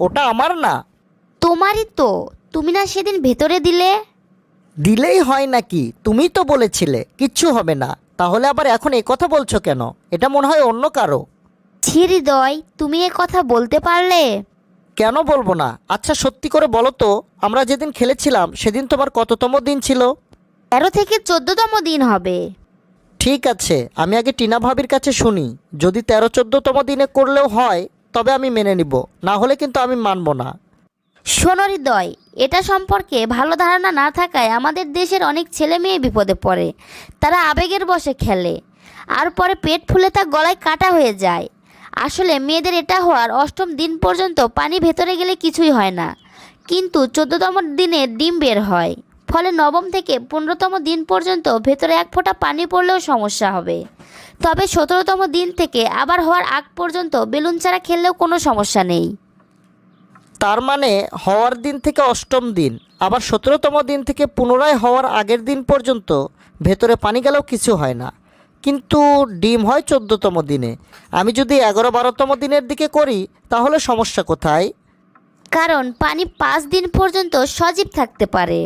ওটা আমার না। তোমারই তো, তুমি না সেদিন ভেতরে দিলে। দিলেই হয় নাকি? তুমিই তো বলেছিলে কিচ্ছু হবে না, তাহলে আবার এখন এই কথা বলছো কেন? এটা মনে হয় অন্য কারো। ছি হৃদয়, তুমি এ কথা বলতে পারলে? কেন বলবো না? আচ্ছা সত্যি করে বলো তো, আমরা যেদিন খেলেছিলাম সেদিন তোমার কততম দিন ছিল? 13 থেকে 14তম দিন হবে। ঠিক আছে, আমি আগে টিনা ভাবির কাছে শুনি। যদি 13-14তম দিনে করলেও হয় তবে আমি মেনে নিব, না হলে কিন্তু আমি মানব না। শোনো হৃদয়, এটা সম্পর্কে ভালো ধারণা না থাকায় আমাদের দেশের অনেক ছেলে মেয়ে বিপদে পড়ে। তারা আবেগের বশে খেলে, আর পরে পেট ফুলে তা গলায় কাটা হয়ে যায়। আসলে মেয়েদের এটা হওয়ার 8ম দিন পর্যন্ত পানি ভেতরে গেলে কিছুই হয় না, কিন্তু 14তম দিনে ডিম বের হয়। ফলে 9ম থেকে 15তম দিন পর্যন্ত ভেতরে এক ফোঁটা পানি পড়লেও সমস্যা হবে। তবে 17তম দিন থেকে আবার হওয়ার আগ পর্যন্ত বেলুন ছাড়া খেললেও কোনো সমস্যা নেই। তার মানে হওয়ার দিন থেকে অষ্টম দিন, আবার 17তম দিন থেকে পুনরায় হওয়ার আগের দিন পর্যন্ত ভেতরে পানি গেলেও কিছু হয় না, কিন্তু ডিম হয় 14তম দিনে। আমি যদি 11-12তম দিনের দিকে করি তাহলে সমস্যা কোথায়? কারণ পানি 5 দিন পর্যন্ত সজীব থাকতে পারে।